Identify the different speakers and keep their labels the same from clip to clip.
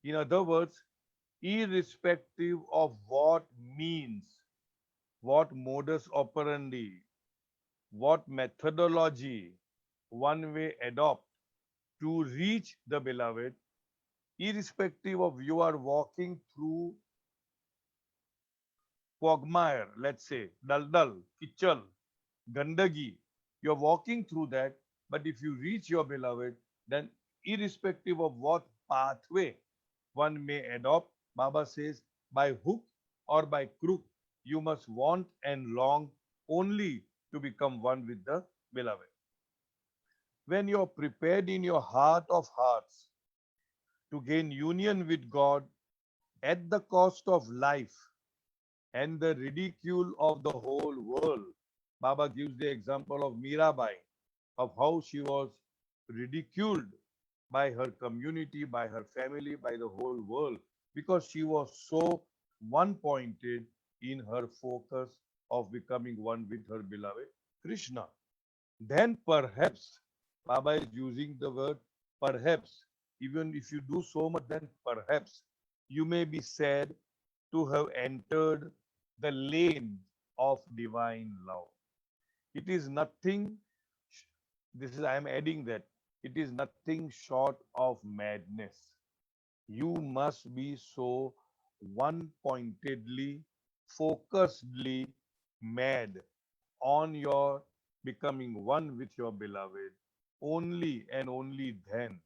Speaker 1: In other words, irrespective of what means, what modus operandi, what methodology one may adopt to reach the beloved, irrespective of you are walking through quagmire, let's say, daldal, kichal, gandagi, you're walking through that, but if you reach your beloved, then irrespective of what pathway one may adopt, Baba says, by hook or by crook, you must want and long only to become one with the beloved. When you're prepared in your heart of hearts to gain union with God at the cost of life and the ridicule of the whole world, Baba gives the example of Mirabai, of how she was ridiculed by her community, by her family, by the whole world, because she was so one pointed in her focus of becoming one with her beloved Krishna. Then perhaps, Baba is using the word perhaps, even if you do so much, then perhaps you may be said to have entered the lane of divine love. It is nothing, this is, I am adding that, it is nothing short of madness. You must be so one pointedly, focusedly mad on your becoming one with your beloved. Only and only then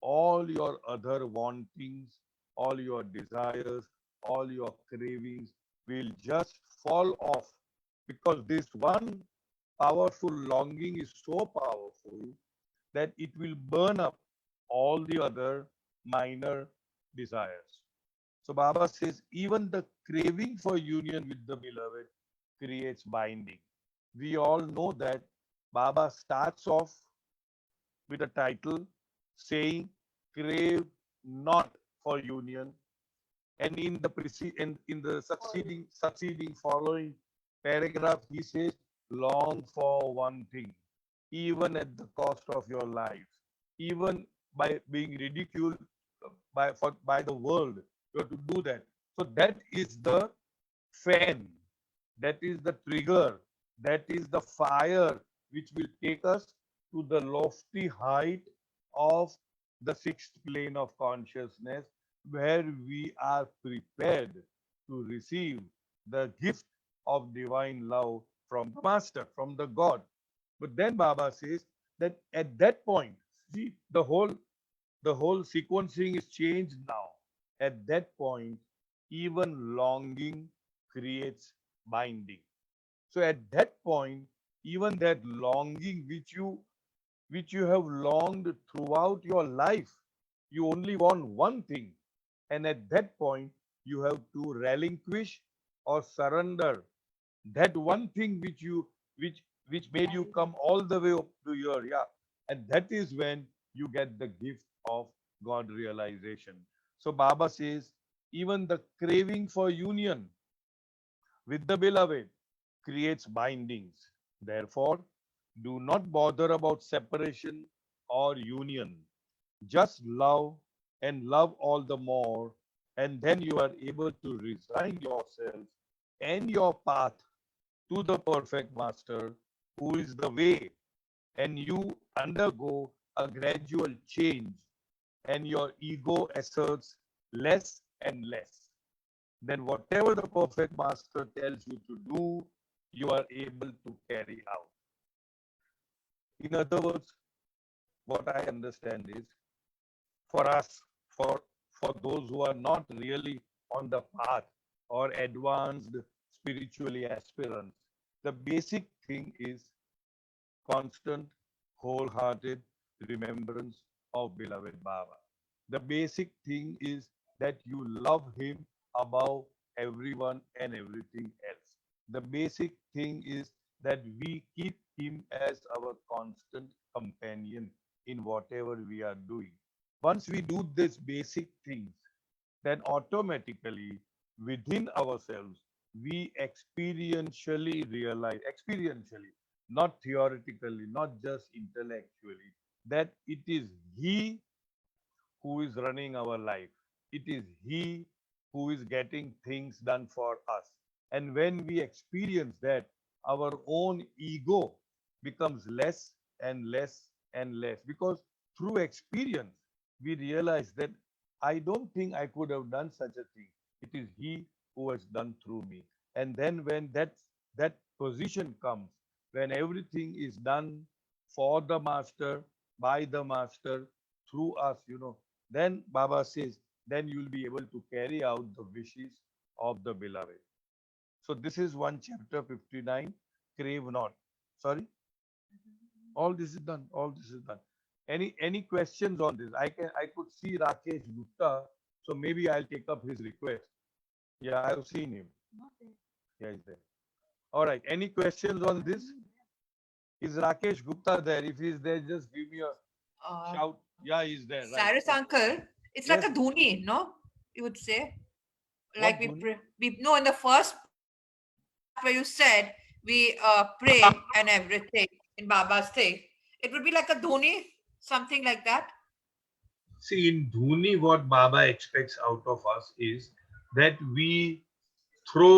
Speaker 1: all your other wantings, all your desires, all your cravings will just fall off, because this one powerful longing is so powerful that it will burn up all the other minor desires. So Baba says even the craving for union with the beloved creates binding. We all know that Baba starts off with a title saying, crave not for union. And in the in the succeeding following paragraph, he says, long for one thing, even at the cost of your life, even by being ridiculed by the world, you have to do that. So that is the fan, that is the trigger, that is the fire which will take us to the lofty height of the sixth plane of consciousness, where we are prepared to receive the gift of divine love from the Master, from the God. But then Baba says that at that point, see, the whole sequencing is changed now. At that point, even longing creates binding. So at that point, even that longing which you have longed throughout your life, you only want one thing. And at that point, you have to relinquish or surrender that one thing which made you come all the way up to here. Yeah. And that is when you get the gift of God realization. So Baba says, even the craving for union with the beloved creates bindings. Therefore, do not bother about separation or union. Just love and love all the more, and then you are able to resign yourself and your path to the perfect Master, who is the way, and you undergo a gradual change, and your ego asserts less and less. Then, whatever the perfect Master tells you to do, you are able to carry out. In other words, what I understand is, for us, for those who are not really on the path or advanced spiritually aspirants, the basic thing is constant, wholehearted remembrance of beloved Baba. The basic thing is that you love him above everyone and everything else. The basic thing is that we keep him as our constant companion in whatever we are doing. Once we do these basic things, then automatically within ourselves we experientially, not theoretically, not just intellectually, that it is He who is running our life. it is He who is getting things done for us. And when we experience that, our own ego becomes less and less and less, because through experience we realize that I don't think I could have done such a thing. It is He who has done through me. And then when that position comes, when everything is done for the master, by the master, through us, then Baba says, then you will be able to carry out the wishes of the beloved. So this is one chapter 59. Crave not. Sorry, all this is done. All this is done. Any questions on this? I could see Rakesh Gupta, so maybe I'll take up his request. Yeah, I've seen him. Yeah, he's there. All right. Any questions on this? Is Rakesh Gupta there? If he's there, just give me a
Speaker 2: Uh,
Speaker 1: shout. Yeah, he's there. Right.
Speaker 2: Cyrus
Speaker 1: Okay.
Speaker 2: uncle, it's like a
Speaker 1: Yes.
Speaker 2: dhuni, no? You would say, like
Speaker 1: What Dhoni?
Speaker 2: we no, in the first part where you said we pray and everything in Baba's thing, it would be like a dhuni, something like that.
Speaker 1: See, in Dhuni, what Baba expects out of us is that we throw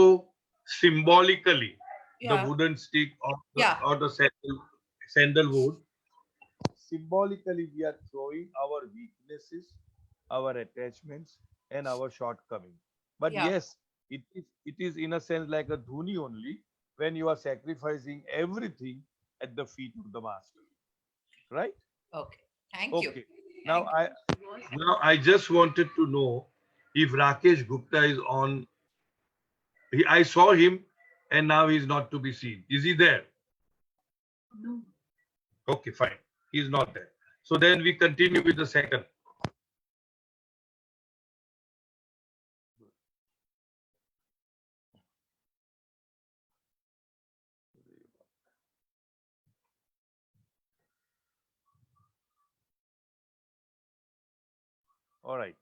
Speaker 1: symbolically the
Speaker 2: Yeah,
Speaker 1: wooden stick
Speaker 2: yeah,
Speaker 1: or the sandalwood. Symbolically, we are throwing our weaknesses, our attachments, and our shortcomings. But
Speaker 2: yeah.
Speaker 1: yes, it is in a sense like a dhuni only when you are sacrificing everything at the feet of the master, right?
Speaker 2: Okay. Thank you.
Speaker 1: Okay. Now
Speaker 2: Thank you.
Speaker 1: I just wanted to know if Rakesh Gupta is on. I saw him, and now he's not to be seen. Is he there? Okay, fine. He's not there. So then we continue with the second. All right.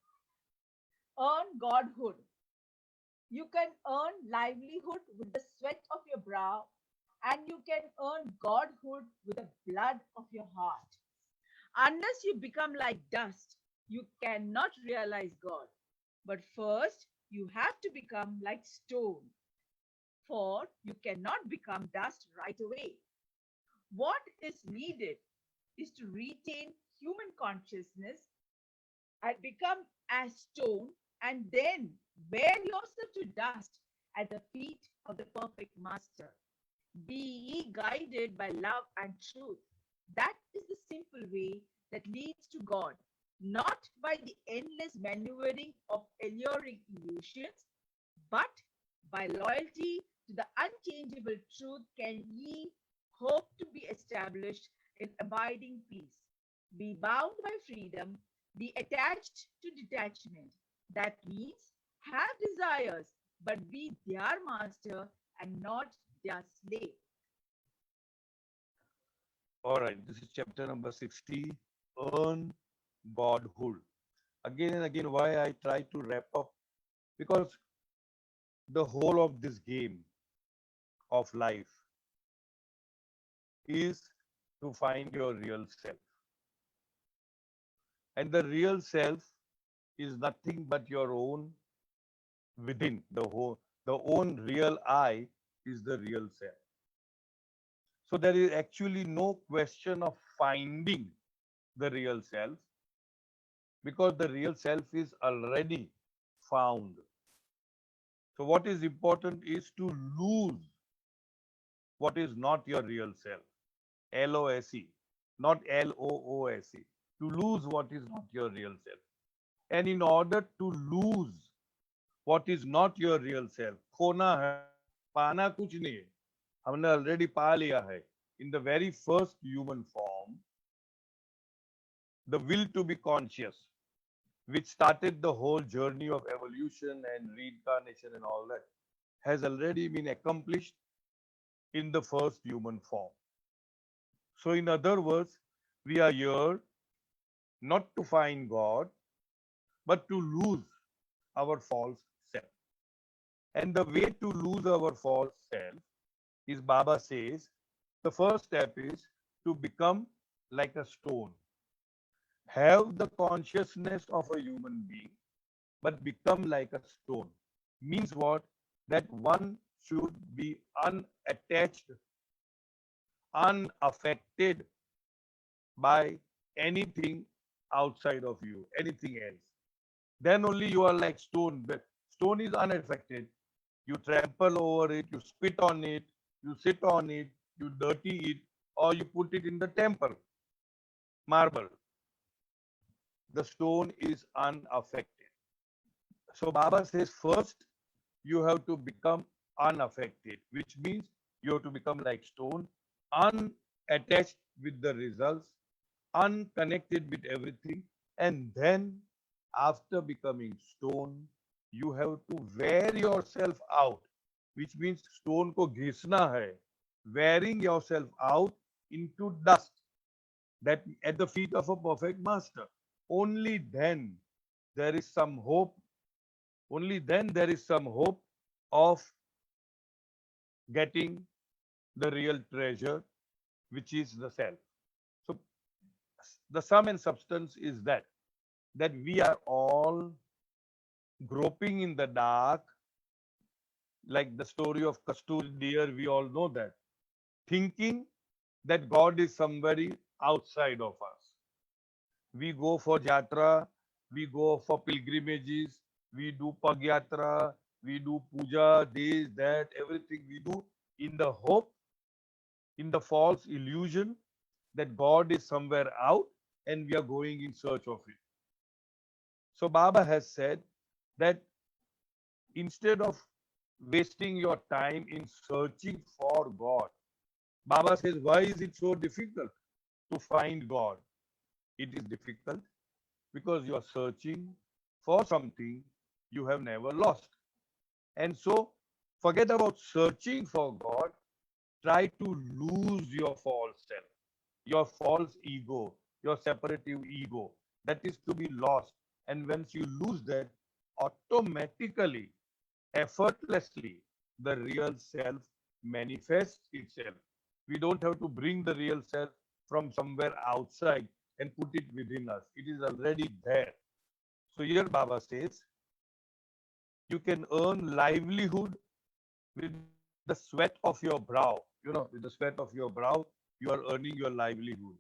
Speaker 3: Earn godhood. You can earn livelihood with the sweat of your brow, and you can earn godhood with the blood of your heart. Unless you become like dust, you cannot realize God. But first, you have to become like stone, for you cannot become dust right away. What is needed is to retain human consciousness and become as stone, and then wear yourself to dust at the feet of the perfect master. Be ye guided by love and truth. That is the simple way that leads to God, not by the endless maneuvering of alluring illusions, but by loyalty to the unchangeable truth can ye hope to be established in abiding peace. Be bound by freedom, be attached to detachment. That means have desires, but be their master and not their slave.
Speaker 1: All right. This is chapter number 60. Earn Godhood. Again and again, why I try to wrap up, because the whole of this game of life is to find your real self. And the real self is nothing but your own within. The own real I is the real self. So there is actually no question of finding the real self, because the real self is already found. So what is important is to lose what is not your real self. LOSE, not LOOSE. To lose what is not your real self. And in order to lose what is not your real self, खोना है, पाना कुछ नहीं है. हमने already पा लिया है. In the very first human form, the will to be conscious, which started the whole journey of evolution and reincarnation and all that, has already been accomplished in the first human form. So, in other words, we are here not to find God, but to lose our false self. And the way to lose our false self is, Baba says, the first step is to become like a stone. Have the consciousness of a human being, but become like a stone. Means what? That one should be unattached, unaffected by anything outside of you, anything else. Then only you are like stone. But stone is unaffected. You trample over it, you spit on it, you sit on it, you dirty it, or you put it in the temple. Marble. The stone is unaffected. So Baba says first you have to become unaffected, which means you have to become like stone, unattached with the results, unconnected with everything. And then after becoming stone, you have to wear yourself out, which means stone ko घिसना hai, wearing yourself out into dust, that at the feet of a perfect master. Only then there is some hope. Only then there is some hope of getting the real treasure, which is the self. So the sum and substance is that we are all groping in the dark, like the story of Kasturi deer, we all know that, thinking that God is somewhere outside of us. We go for jatra, we go for pilgrimages, we do pagyatra, we do puja, this, that, everything we do in the hope, in the false illusion that God is somewhere out and we are going in search of it. So Baba has said that instead of wasting your time in searching for God, Baba says, why is it so difficult to find God? It is difficult because you are searching for something you have never lost. And so forget about searching for God. Try to lose your false self, your false ego, your separative ego. That is to be lost. And once you lose that, automatically, effortlessly, the real self manifests itself. We don't have to bring the real self from somewhere outside and put it within us. It is already there. So here Baba says, you can earn livelihood with the sweat of your brow. With the sweat of your brow, you are earning your livelihood.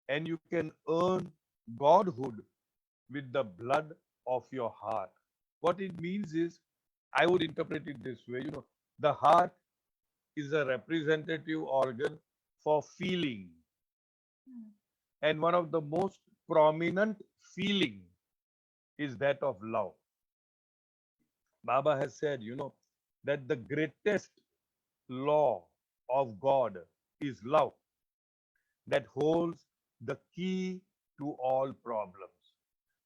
Speaker 1: And you can earn godhood with the blood of your heart. What it means is, I would interpret it this way, the heart is a representative organ for feeling. And one of the most prominent feeling is that of love. Baba has said, that the greatest law of God is love that holds the key to all problems.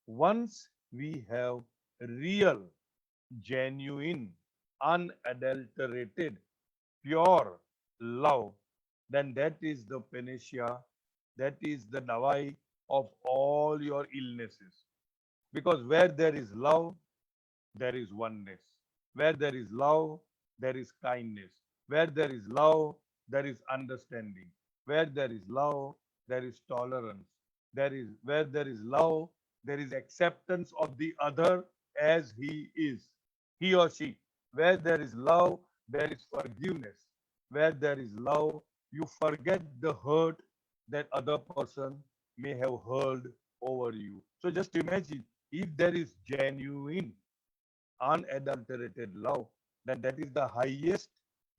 Speaker 1: Once we have real, genuine, unadulterated, pure love, then that is the panacea, that is the dawai of all your illnesses. Because where there is love, there is oneness. Where there is love, there is kindness. Where there is love, there is understanding. Where there is love, there is tolerance. Where there is love, there is acceptance of the other as he is, he or she. Where there is love, there is forgiveness. Where there is love, you forget the hurt that other person may have heard over you. So just imagine, if there is genuine, unadulterated love, then that is the highest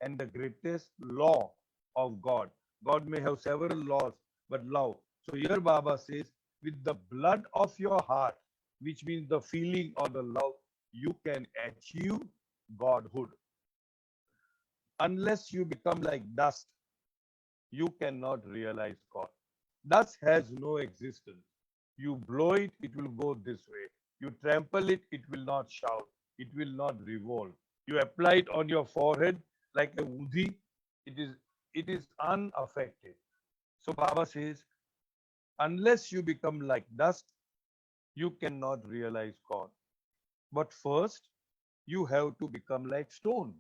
Speaker 1: and the greatest law of God. God may have several laws, but love. So here Baba says, with the blood of your heart, which means the feeling or the love, you can achieve Godhood. Unless you become like dust, you cannot realize God. Dust has no existence. You blow it, it will go this way. You trample it, it will not shout. It will not revolve. You apply it on your forehead like a udhi, it is unaffected. So Baba says, unless you become like dust, you cannot realize God. But first, you have to become like stone.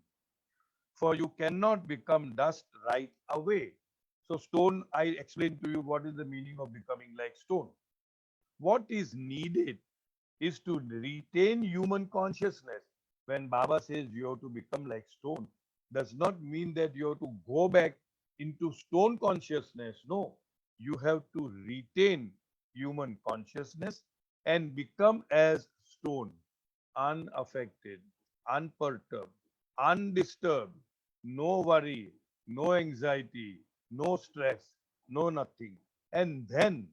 Speaker 1: For you cannot become dust right away. So, stone, I explained to you what is the meaning of becoming like stone. What is needed is to retain human consciousness. When Baba says you have to become like stone, does not mean that you have to go back into stone consciousness. No, you have to retain human consciousness and become as stone, unaffected, unperturbed, undisturbed, no worry, no anxiety, no stress, no nothing. And then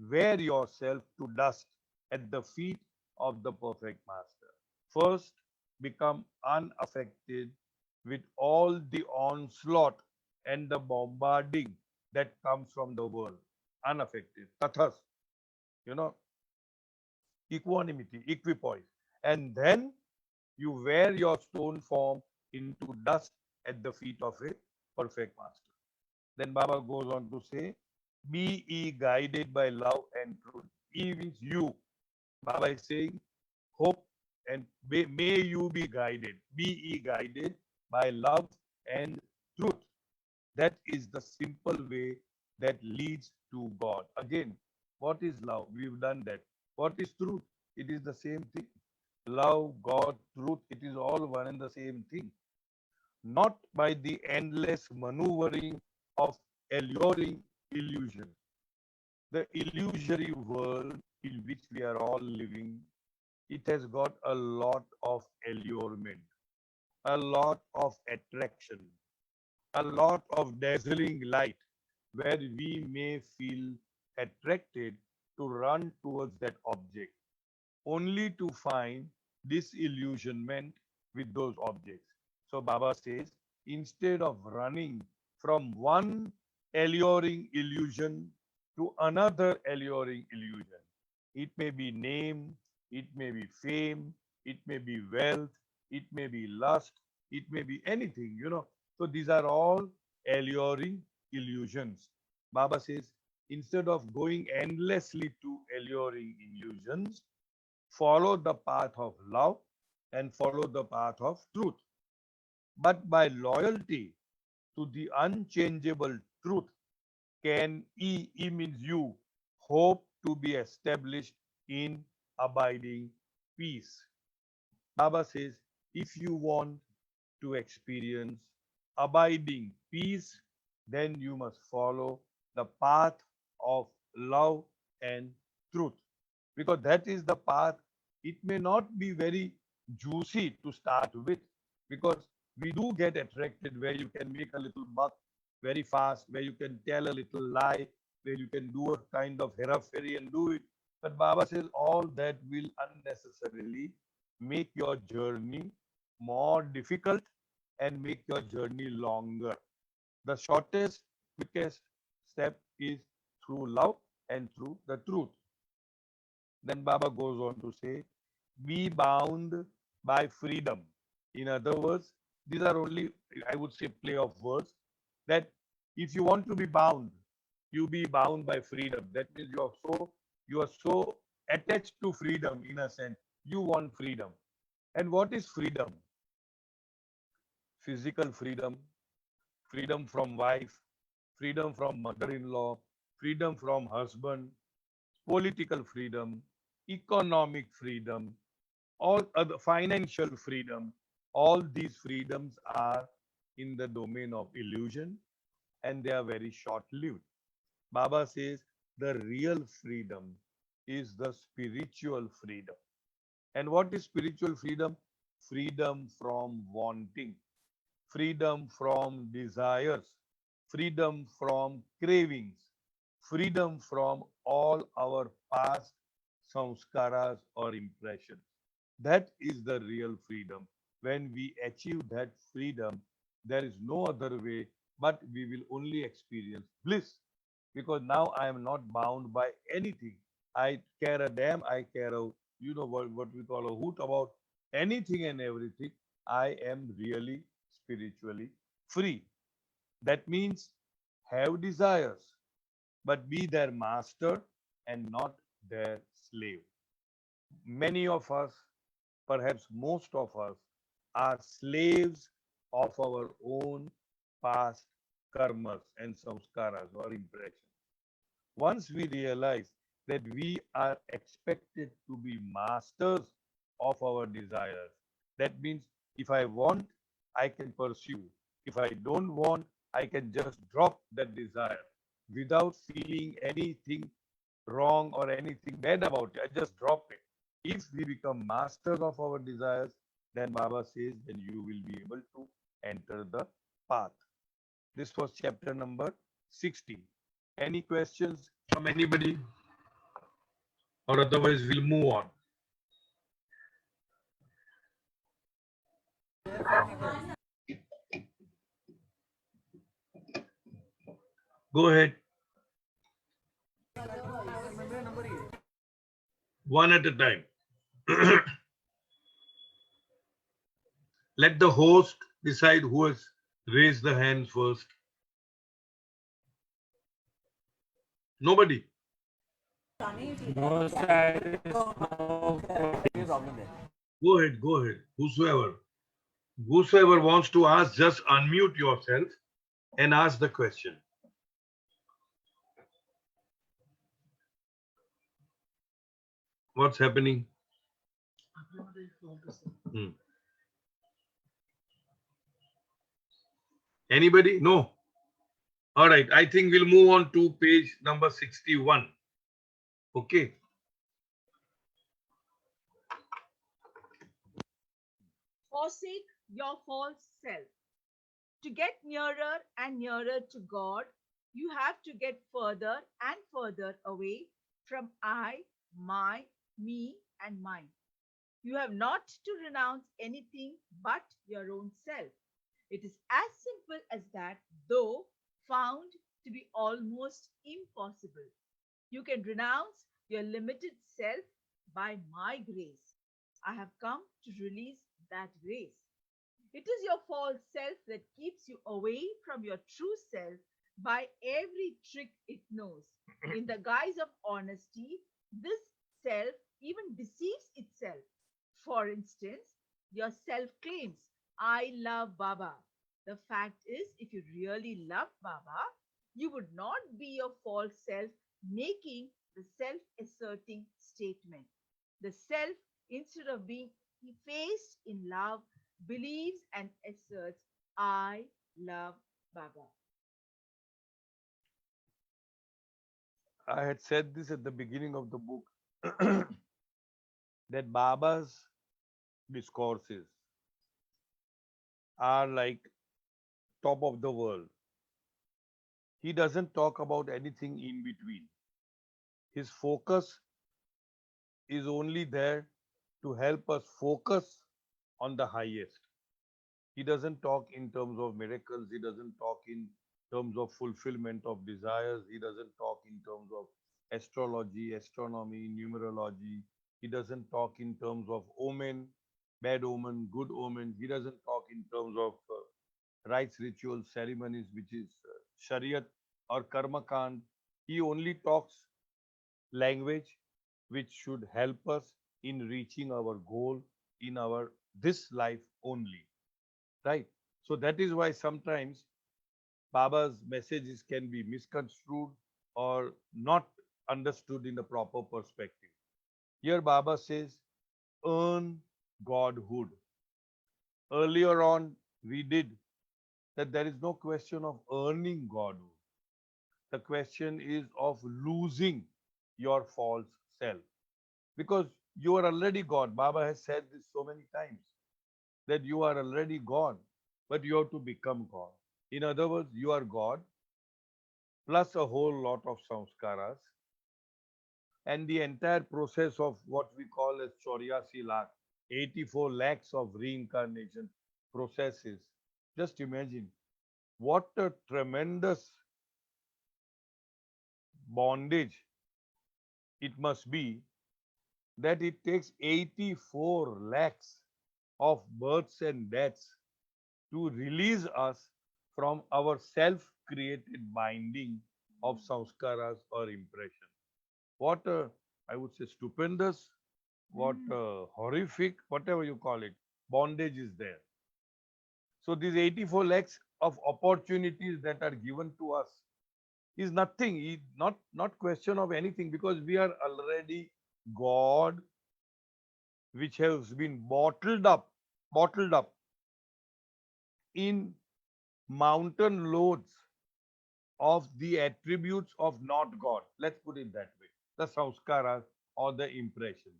Speaker 1: wear yourself to dust at the feet of the perfect master. First, become unaffected with all the onslaught and the bombarding that comes from the world. Unaffected. Tathas, you know, equanimity, equipoise. And then you wear your stone form into dust at the feet of a perfect master. Then Baba goes on to say, be ye guided by love and truth. He means you. Baba is saying, hope and may you be guided. Be ye guided by love and truth. That is the simple way that leads to God. Again, what is love? We've done that. What is truth? It is the same thing. Love, God, truth, it is all one and the same thing. Not by the endless maneuvering of alluring illusion. The illusory world in which we are all living, it has got a lot of allurement, a lot of attraction, a lot of dazzling light where we may feel attracted to run towards that object, only to find disillusionment with those objects. So Baba says, instead of running from one alluring illusion to another alluring illusion, it may be name, it may be fame, it may be wealth, it may be lust, it may be anything. So these are all alluring illusions. Baba says, instead of going endlessly to alluring illusions, follow the path of love and follow the path of truth. But by loyalty to the unchangeable truth, can he means you, hope to be established in abiding peace. Baba says, if you want to experience abiding peace, then you must follow the path of love and truth. Because that is the path. It may not be very juicy to start with, because we do get attracted where you can make a little buck very fast, where you can tell a little lie, where you can do a kind of herapheri and do it. But Baba says all that will unnecessarily make your journey more difficult and make your journey longer. The shortest, quickest step is through love and through the truth. Then Baba goes on to say, be bound by freedom. In other words, these are only, I would say, play of words. That if you want to be bound, you be bound by freedom. That means you are so attached to freedom in a sense. You want freedom. And what is freedom? Physical freedom, freedom from wife, freedom from mother-in-law, freedom from husband, political freedom, economic freedom, all other financial freedom. All these freedoms are in the domain of illusion and they are very short-lived. Baba says the real freedom is the spiritual freedom. And what is spiritual freedom? Freedom from wanting, freedom from desires, freedom from cravings, freedom from all our past samskaras or impressions. That is the real freedom. When we achieve that freedom, there is no other way but we will only experience bliss, because now I am not bound by anything. I care a damn, I care what we call a hoot about anything and everything. I am really spiritually free. That means have desires, but be their master and not their slave. Many of us, perhaps most of us, are slaves of our own past karmas and samskaras or impressions. Once we realize that we are expected to be masters of our desires. That means if I want, I can pursue. If I don't want, I can just drop that desire without feeling anything wrong or anything bad about it. I just drop it. If we become masters of our desires, then Baba says, then you will be able to enter the path. This was chapter number 16. Any questions from anybody? Or otherwise, we'll move on. Go ahead. One at a time. Let the host decide who has raised the hand first. Nobody.
Speaker 4: No Cyrus, no problem there.
Speaker 1: Go ahead. Go ahead. Whosoever wants to ask, just unmute yourself and ask the question. What's happening? Hmm. Anybody? No. All right. I think we'll move on to page number 61. Okay.
Speaker 3: Forsake your false self. To get nearer and nearer to God, you have to get further and further away from I, my, me, and mine. You have not to renounce anything but your own self. It is as simple as that, though found to be almost impossible. You can renounce your limited self by my grace. I have come to release that grace. It is your false self that keeps you away from your true self by every trick it knows. In the guise of honesty, this self even deceives itself. For instance, your self claims, I love Baba. The fact is, if you really love Baba, you would not be your false self making the self asserting statement. The self, instead of being effaced in love, believes and asserts, I love Baba.
Speaker 1: I had said this at the beginning of the book that Baba's discourses are like top of the world. He doesn't talk about anything in between. His focus is only there to help us focus on the highest. He doesn't talk in terms of miracles. He doesn't talk in terms of fulfillment of desires. He doesn't talk in terms of astrology, astronomy, numerology. He doesn't talk in terms of omen, bad omen, good omen. He doesn't talk in terms of rites, rituals, ceremonies, which is Shariat or Karma Kand. He only talks language which should help us in reaching our goal in our this life only, right? So that is why sometimes Baba's messages can be misconstrued or not understood in the proper perspective. Here Baba says, earn Godhood. Earlier on, we did that there is no question of earning Godhood. The question is of losing your false self. Because you are already God. Baba has said this so many times that you are already God, but you have to become God. In other words, you are God plus a whole lot of samskaras, and the entire process of what we call as 84 lakh, 84 lakhs of reincarnation processes. Just imagine what a tremendous bondage it must be that it takes 84 lakhs of births and deaths to release us from our self created binding of samskaras or impression. What a, I would say, stupendous, what a horrific, whatever you call it, bondage is there. So these 84 lakhs of opportunities that are given to us is nothing. Not question of anything, because we are already God, which has been bottled up in mountain loads of the attributes of not God. Let's put it that way. The samskaras or the impression.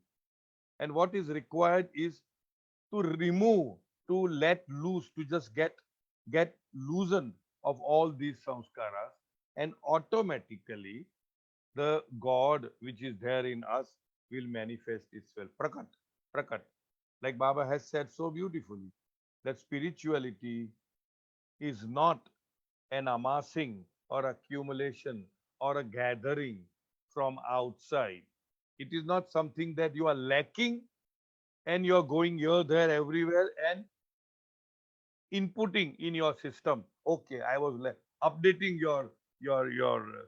Speaker 1: And what is required is to remove, to let loose, to just get loosened of all these samskaras, and automatically the God which is there in us will manifest itself. Prakat. Like Baba has said so beautifully, that spirituality is not an amassing or accumulation or a gathering from outside. It is not something that you are lacking and you are going here, there, everywhere and inputting in your system. Okay, I was updating your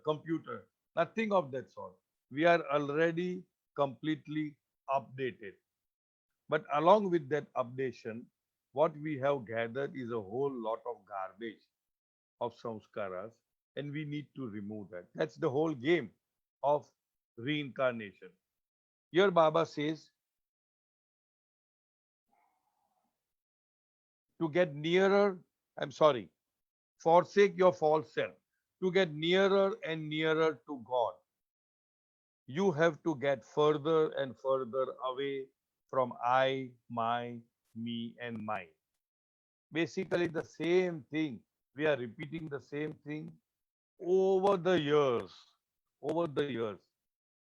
Speaker 1: computer. Nothing of that sort. We are already completely updated. But along with that updation, what we have gathered is a whole lot of garbage of samskaras, and we need to remove that. That's the whole game of reincarnation. Here Baba says to get nearer, I'm sorry, forsake your false self. To get nearer and nearer to God, you have to get further and further away from I, my, me, and mine. Basically, the same thing. We are repeating the same thing over the years. Over the years.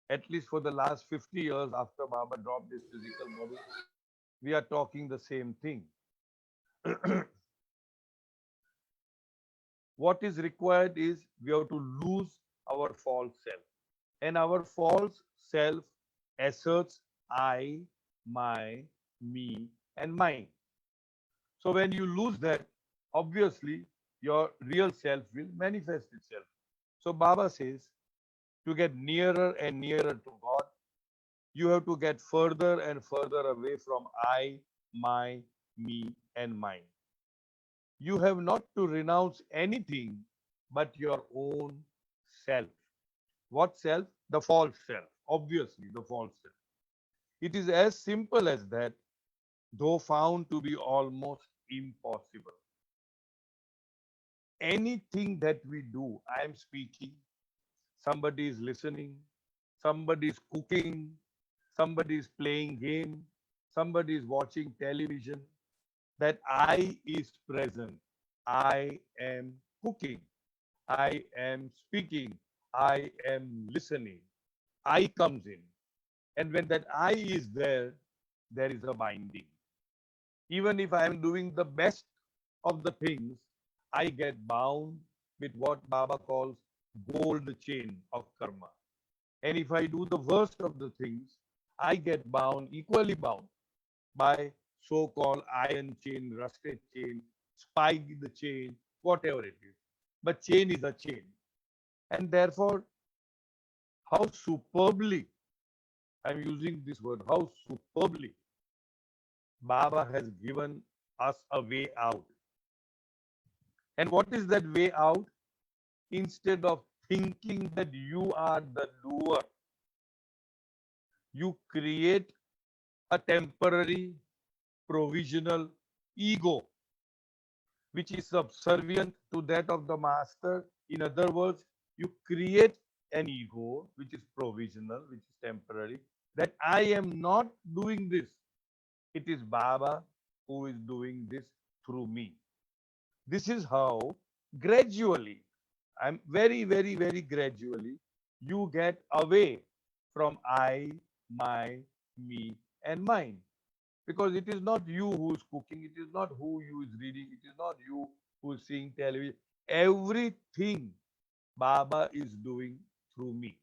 Speaker 1: At least for the last 50 years after Baba dropped this physical body, we are talking the same thing. What is required is we have to lose our false self. And our false self asserts I, my, me, and mine. So when you lose that, obviously your real self will manifest itself. So Baba says to get nearer and nearer to God, you have to get further and further away from I, my, me, and mine. You have not to renounce anything but your own self. What self? The false self. Obviously, the false self. It is as simple as that, though found to be almost impossible. Anything that we do, I am speaking, somebody is listening, somebody is cooking, somebody is playing game, somebody is watching television, that I is present. I am cooking. I am speaking. I am listening. I comes in. And when that I is there, there is a binding. Even if I am doing the best of the things, I get bound with what Baba calls gold chain of karma. And if I do the worst of the things, I get bound, equally bound by so-called iron chain, rusted chain, spike the chain, whatever it is. But chain is a chain. And therefore, how superbly, I'm using this word, how superbly Baba has given us a way out. And what is that way out? Instead of thinking that you are the doer, you create a temporary provisional ego which is subservient to that of the master. In other words, you create an ego which is provisional, which is temporary, that I am not doing this. It is Baba who is doing this through me. This is how gradually, I'm very gradually, you get away from I, my, me, and mine. Because it is not you who is cooking, it is not who you is reading, it is not you who is seeing television. Everything Baba is doing through me.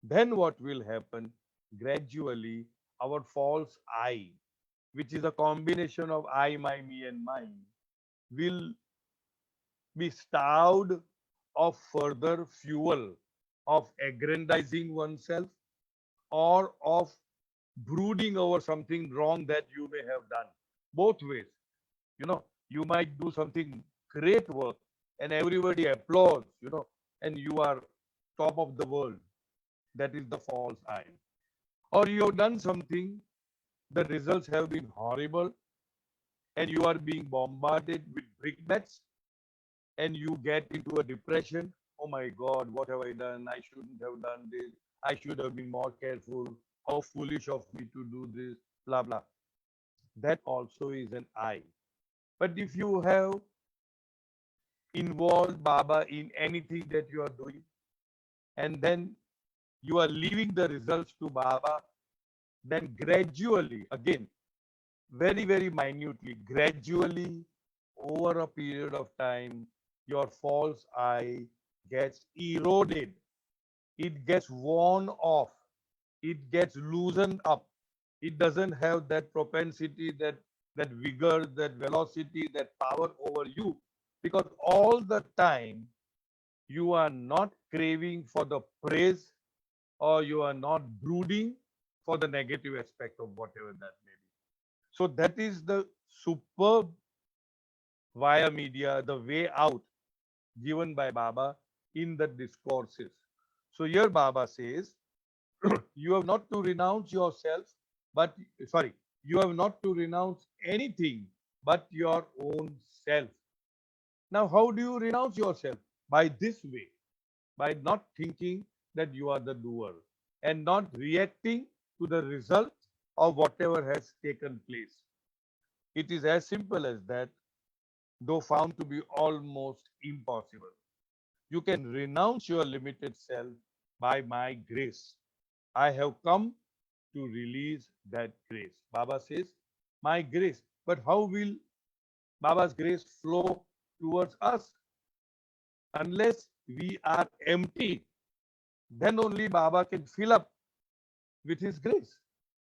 Speaker 1: Then what will happen? Gradually, our false I, which is a combination of I, my, me, and mine, will be starved of further fuel of aggrandizing oneself or of brooding over something wrong that you may have done. Both ways. You might do something great work and everybody applauds, and you are top of the world. That is the false I. Or you have done something, the results have been horrible, and you are being bombarded with brickbats, and you get into a depression. Oh my God, what have I done? I shouldn't have done this. I should have been more careful. How foolish of me to do this, blah, blah. That also is an I. But if you have involved Baba in anything that you are doing, and then you are leaving the results to Baba, then gradually, again, very, very minutely, gradually, over a period of time, your false I gets eroded. It gets worn off. It gets loosened up. It doesn't have that propensity, that vigor, that velocity, that power over you. Because all the time you are not craving for the praise, or you are not brooding for the negative aspect of whatever that may be. So that is the superb via media, the way out given by Baba in the discourses. So here Baba says, you have not to renounce yourself, but sorry, you have not to renounce anything but your own self. Now, how do you renounce yourself? By this way, by not thinking that you are the doer and not reacting to the result of whatever has taken place. It is as simple as that, though found to be almost impossible. You can renounce your limited self by my grace. I have come to release that grace. Baba says, my grace. But how will Baba's grace flow towards us? Unless we are empty, then only Baba can fill up with his grace.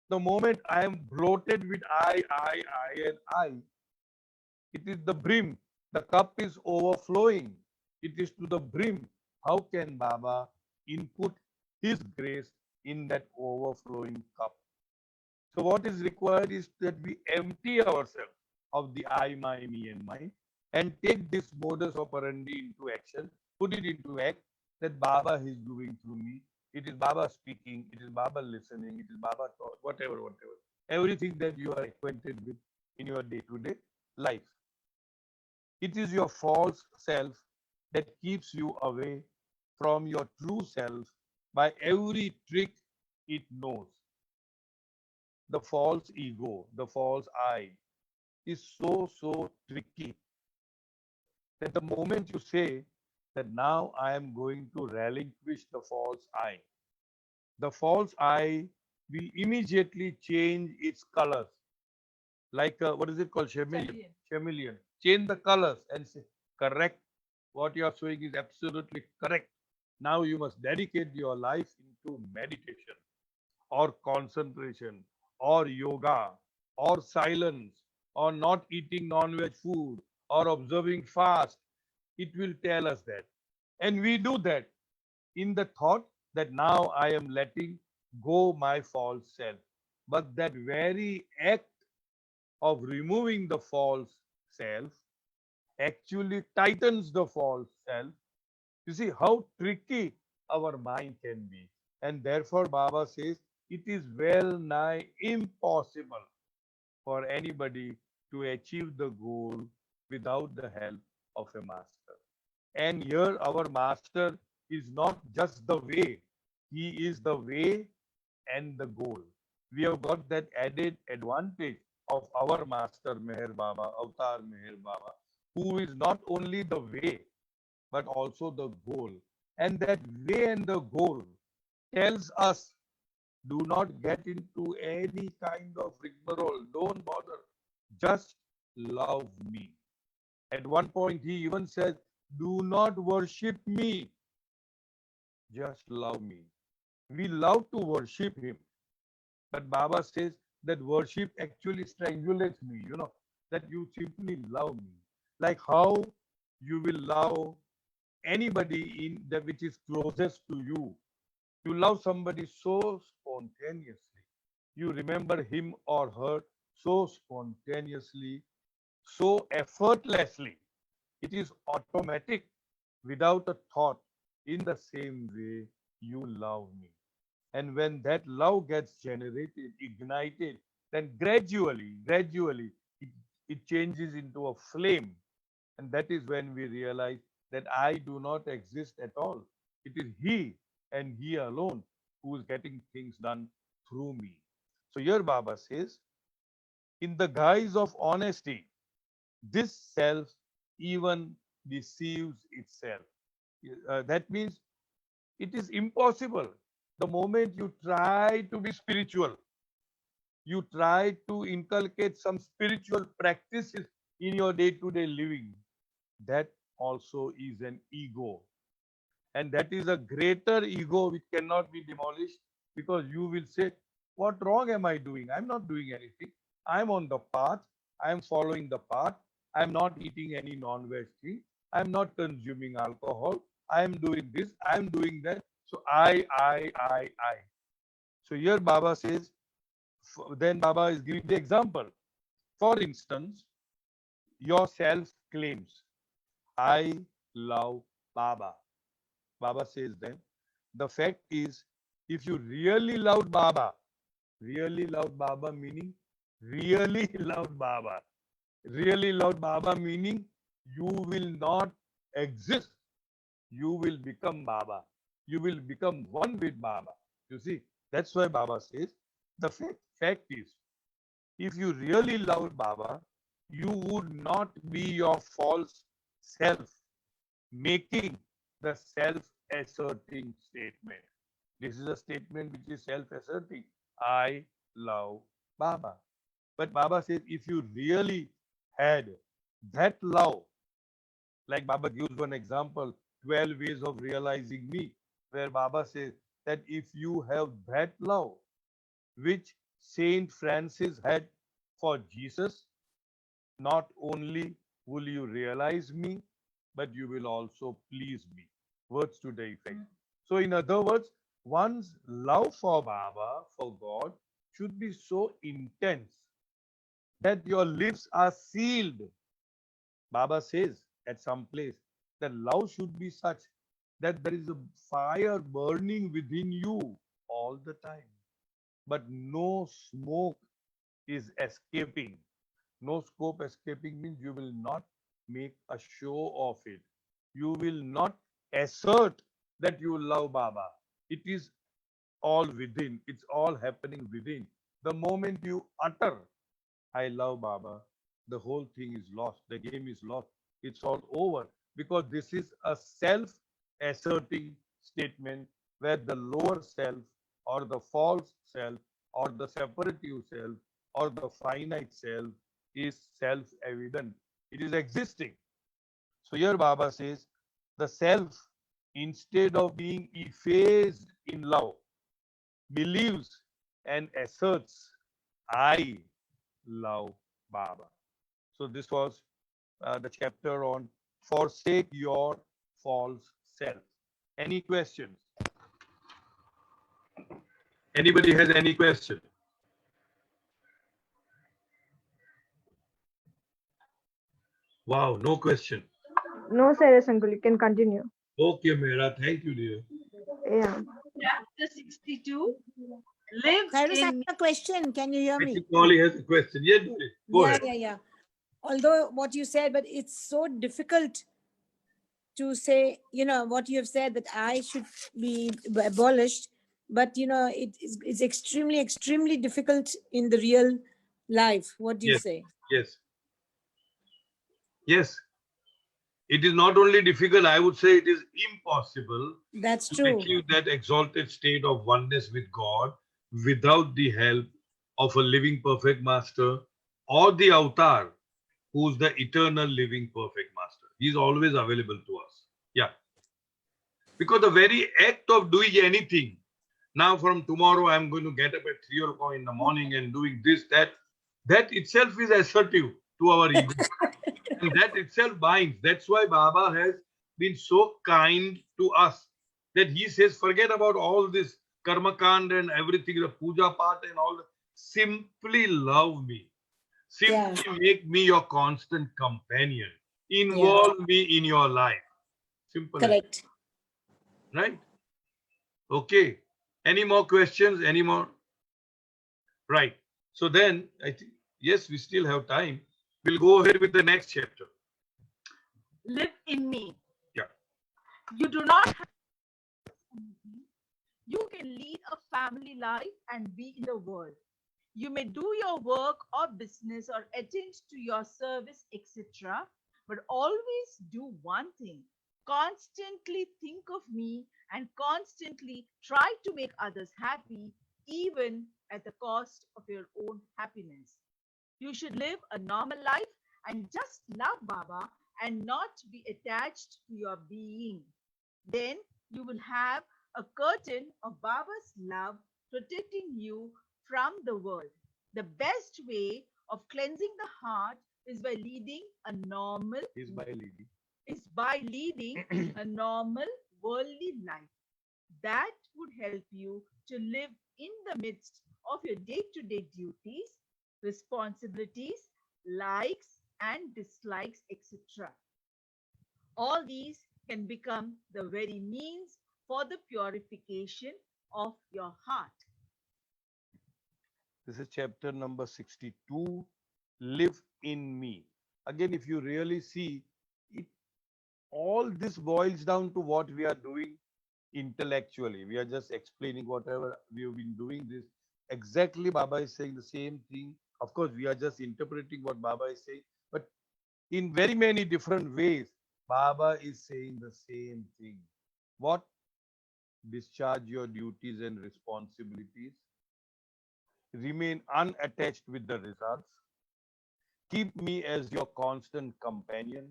Speaker 1: The moment I am bloated with and I, it is the brim. The cup is overflowing. It is to the brim. How can Baba input his grace in that overflowing cup? So what is required is that we empty ourselves of the I, my, me, and mine, and take this modus operandi into action, put it into act, that Baba is doing through me. It is Baba speaking, it is Baba listening, it is Baba talk, whatever, whatever. Everything that you are acquainted with in your day-to-day life. It is your false self that keeps you away from your true self by every trick it knows. The false ego, the false I is so tricky that the moment you say that now I am going to relinquish the false I will immediately change its colors. Like what is it called? Chameleon.
Speaker 3: Chameleon.
Speaker 1: Chameleon. Change the colors and say, correct. What you are showing is absolutely correct. Now you must dedicate your life into meditation or concentration or yoga or silence or not eating non-veg food or observing fast. It will tell us that. And we do that in the thought that now I am letting go my false self. But that very act of removing the false self actually tightens the false self. You see how tricky our mind can be. And therefore, Baba says it is well nigh impossible for anybody to achieve the goal without the help of a master. And here, our master is not just the way, he is the way and the goal. We have got that added advantage of our master Meher Baba, Avatar Meher Baba, who is not only the way but also the goal. And that way and the goal tells us, do not get into any kind of rigmarole. Don't bother. Just love me. At one point, he even says, do not worship me. Just love me. We love to worship him. But Baba says that worship actually strangulates me, that you simply love me. Like how you will love anybody in that which is closest to you. You love somebody so spontaneously. You remember him or her so spontaneously, so effortlessly. It is automatic without a thought. in the same way you love me. And when that love gets generated, ignited, then gradually, it, it changes into a flame. And that is when we realize that I do not exist at all. It is He and He alone who is getting things done through me. So here Baba says, in the guise of honesty, this self even deceives itself. That means it is impossible. The moment you try to be spiritual, you try to inculcate some spiritual practices in your day to day living, that also is an ego. And that is a greater ego which cannot be demolished, because you will say, what wrong am I doing? I'm not doing anything. I'm on the path. I'm following the path. I'm not eating any non-veg thing. I'm not consuming alcohol. I'm doing this. I'm doing that. So I. So here Baba says, then Baba is giving the example. For instance, your self claims, I love Baba. Baba says then, the fact is, if you really loved Baba meaning really loved Baba, really loved Baba meaning you will not exist. You will become Baba. You will become one with Baba. You see, that's why Baba says, the fact is, if you really loved Baba, you would not be your false self making the self-asserting statement. This is a statement which is self-asserting. I love Baba. But Baba says, if you really had that love, like Baba gives one example, 12 ways of realizing me, where Baba says that if you have that love, which Saint Francis had for Jesus, not only will you realize me, but you will also please me. Words to the effect. So, in other words, one's love for Baba, for God, should be so intense that your lips are sealed. Baba says at some place that love should be such that there is a fire burning within you all the time, but no smoke is escaping. No scope escaping means you will not make a show of it. You will not assert that you love Baba. It is all within. It's all happening within. The moment you utter, I love Baba, the whole thing is lost. The game is lost. It's all over, because this is a self asserting statement where the lower self or the false self or the separative self or the finite self is self evident. It is existing. So here Baba says, the self, instead of being effaced in love, believes and asserts, I love Baba. So this was the chapter on forsake your false self. Any questions? Anybody has any question? Wow, no question.
Speaker 5: No, Cyrus uncle, you can continue.
Speaker 1: Okay, Mera, thank you, dear.
Speaker 5: Yeah.
Speaker 3: Chapter 62. Live
Speaker 6: Cyrus, I have
Speaker 3: in
Speaker 6: a question. Can you hear
Speaker 1: I
Speaker 6: me?
Speaker 1: think Molly has a question. Yeah, Dolly, go ahead.
Speaker 6: Yeah. Although what you said, but it's so difficult to say, what you have said that I should be abolished. But, it's extremely difficult in the real life. What do you
Speaker 1: Yes,
Speaker 6: say?
Speaker 1: yes, yes. It is not only difficult, I would say it is impossible
Speaker 6: That's
Speaker 1: to
Speaker 6: true.
Speaker 1: achieve that exalted state of oneness with God without the help of a living perfect master or the avatar who's the eternal living perfect master. He's always available to us. Yeah. Because the very act of doing anything, now from tomorrow I'm going to get up at 3 o'clock in the morning and doing this, that itself is assertive to our ego. And that itself binds. That's why Baba has been so kind to us that he says, forget about all this karma kand and everything, the puja part and all. Simply love me. Simply make me your constant companion. Involve me in your life. Simple as
Speaker 6: Correct.
Speaker 1: Right? Okay. Any more questions? Any more? Right. So then, I think, yes, we still have time. We'll go ahead with the next chapter.
Speaker 3: Live in me.
Speaker 1: Yeah.
Speaker 3: You do not have you can lead a family life and be in the world. You may do your work or business or attend to your service, etc. But always do one thing. Constantly think of me and constantly try to make others happy, even at the cost of your own happiness. You should live a normal life and just love Baba and not be attached to your being. Then you will have a curtain of Baba's love protecting you from the world. The best way of cleansing the heart is by leading a normal
Speaker 1: Is by lady.
Speaker 3: is by leading a normal worldly life. That would help you to live in the midst of your day-to-day duties, responsibilities, likes and dislikes, etc. All these can become the very means for the purification of your heart.
Speaker 1: This is chapter number 62. Live in me. Again, if you really see, it, all this boils down to what we are doing intellectually. We are just explaining whatever we have been doing this. Exactly, Baba is saying the same thing. Of course, we are just interpreting what Baba is saying, but in very many different ways, Baba is saying the same thing. What? Discharge your duties and responsibilities. Remain unattached with the results. Keep me as your constant companion.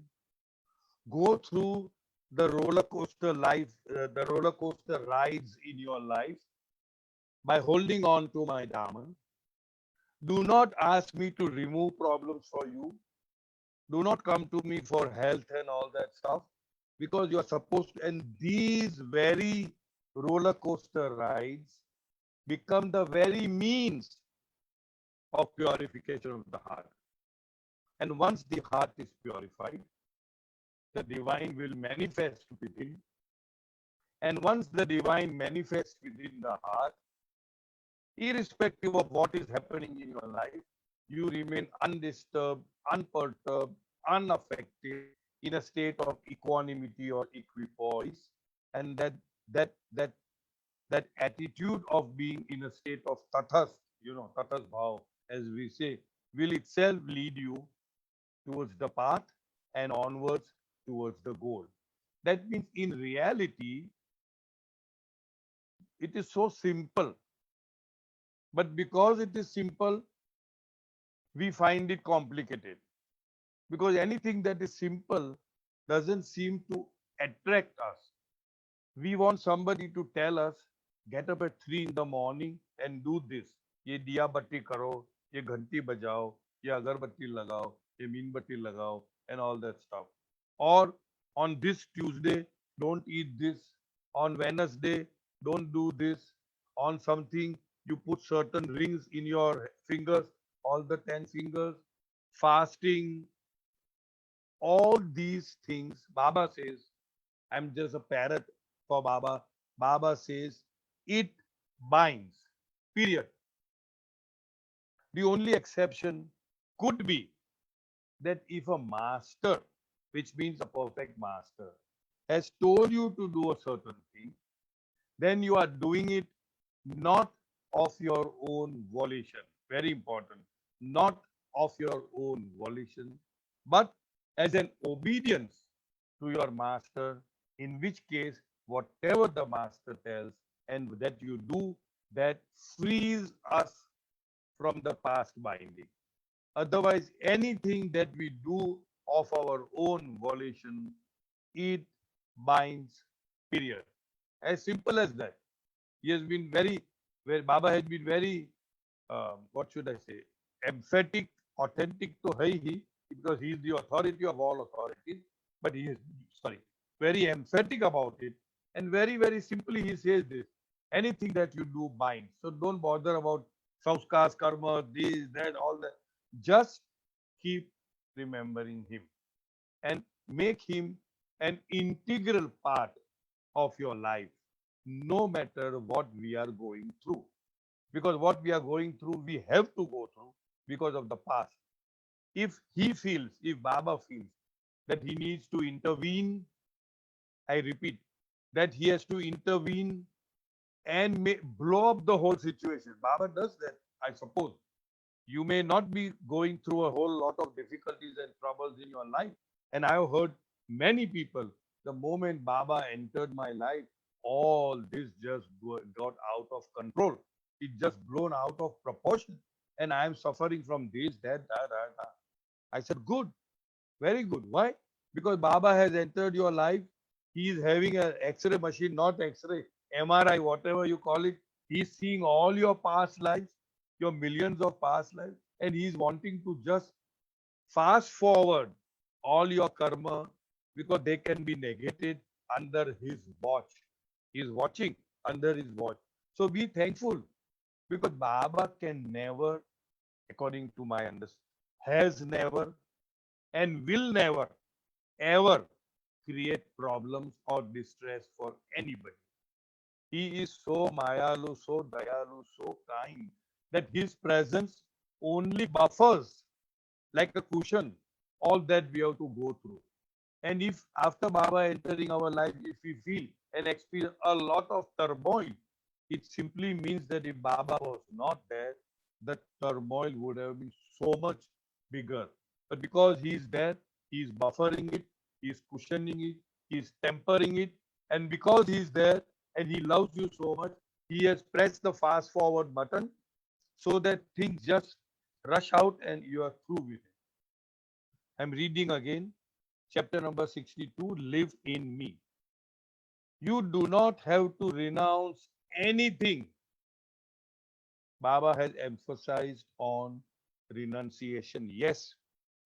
Speaker 1: Go through the roller coaster the roller coaster rides in your life by holding on to my Dharma. Do not ask me to remove problems for you. Do not come to me for health and all that stuff because you're supposed to. And these very roller coaster rides become the very means of purification of the heart. And once the heart is purified, the divine will manifest within. And once the divine manifests within the heart, irrespective of what is happening in your life, you remain undisturbed, unperturbed, unaffected in a state of equanimity or equipoise. And that that attitude of being in a state of tathas, tathas bhav, as we say, will itself lead you towards the path and onwards towards the goal. That means in reality, it is so simple. But because it is simple, we find it complicated. Because anything that is simple doesn't seem to attract us. We want somebody to tell us, get up at 3 in the morning and do this. ये दिया बत्ती करो, ये घंटी बजाओ, ये अगरबत्ती लगाओ, ये मीनबत्ती लगाओ, and all that stuff. Or on this Tuesday, don't eat this. On Wednesday, don't do this. On something, you put certain rings in your fingers, all the 10 fingers. Fasting, all these things, Baba says, I'm just a parrot for Baba. Baba says, it binds. Period. The only exception could be that if a master, which means a perfect master, has told you to do a certain thing, then you are doing it not of your own volition. Very important. Not of your own volition, but as an obedience to your master, in which case, whatever the master tells and that you do, that frees us from the past binding. Otherwise, anything that we do of our own volition, it binds, period. As simple as that. He has been very, where Baba has been very, what should I say, emphatic, authentic to he, because he is the authority of all authorities, but he is, sorry, very emphatic about it. And very, very simply, he says this, anything that you do binds. So don't bother about sanskars, karma, this, that, all that. Just keep remembering him and make him an integral part of your life, no matter what we are going through. Because what we are going through, we have to go through because of the past. If Baba feels that he needs to intervene, I repeat, that he has to intervene and blow up the whole situation. Baba does that, I suppose. You may not be going through a whole lot of difficulties and troubles in your life. And I have heard many people, the moment Baba entered my life, all this just got out of control. It just blown out of proportion. And I am suffering from this, that. I said, good, very good. Why? Because Baba has entered your life. He is having an X-ray machine, not X-ray, MRI, whatever you call it. He's seeing all your past lives, your millions of past lives, and he's wanting to just fast forward all your karma because they can be negated under his watch. He's watching under his watch. So be thankful because Baba can never, according to my understanding, has never and will never ever create problems or distress for anybody. He is so mayalu, so dayalu, so kind that his presence only buffers like a cushion all that we have to go through. And if after Baba entering our life, if we feel and experience a lot of turmoil, it simply means that if Baba was not there, the turmoil would have been so much bigger. But because he is there, he is buffering it, he is cushioning it, he is tempering it, and because he is there and he loves you so much, he has pressed the fast forward button so that things just rush out and you are through with it. I'm reading again, chapter number 62, Live in Me. You do not have to renounce anything. Baba has emphasized on renunciation, yes.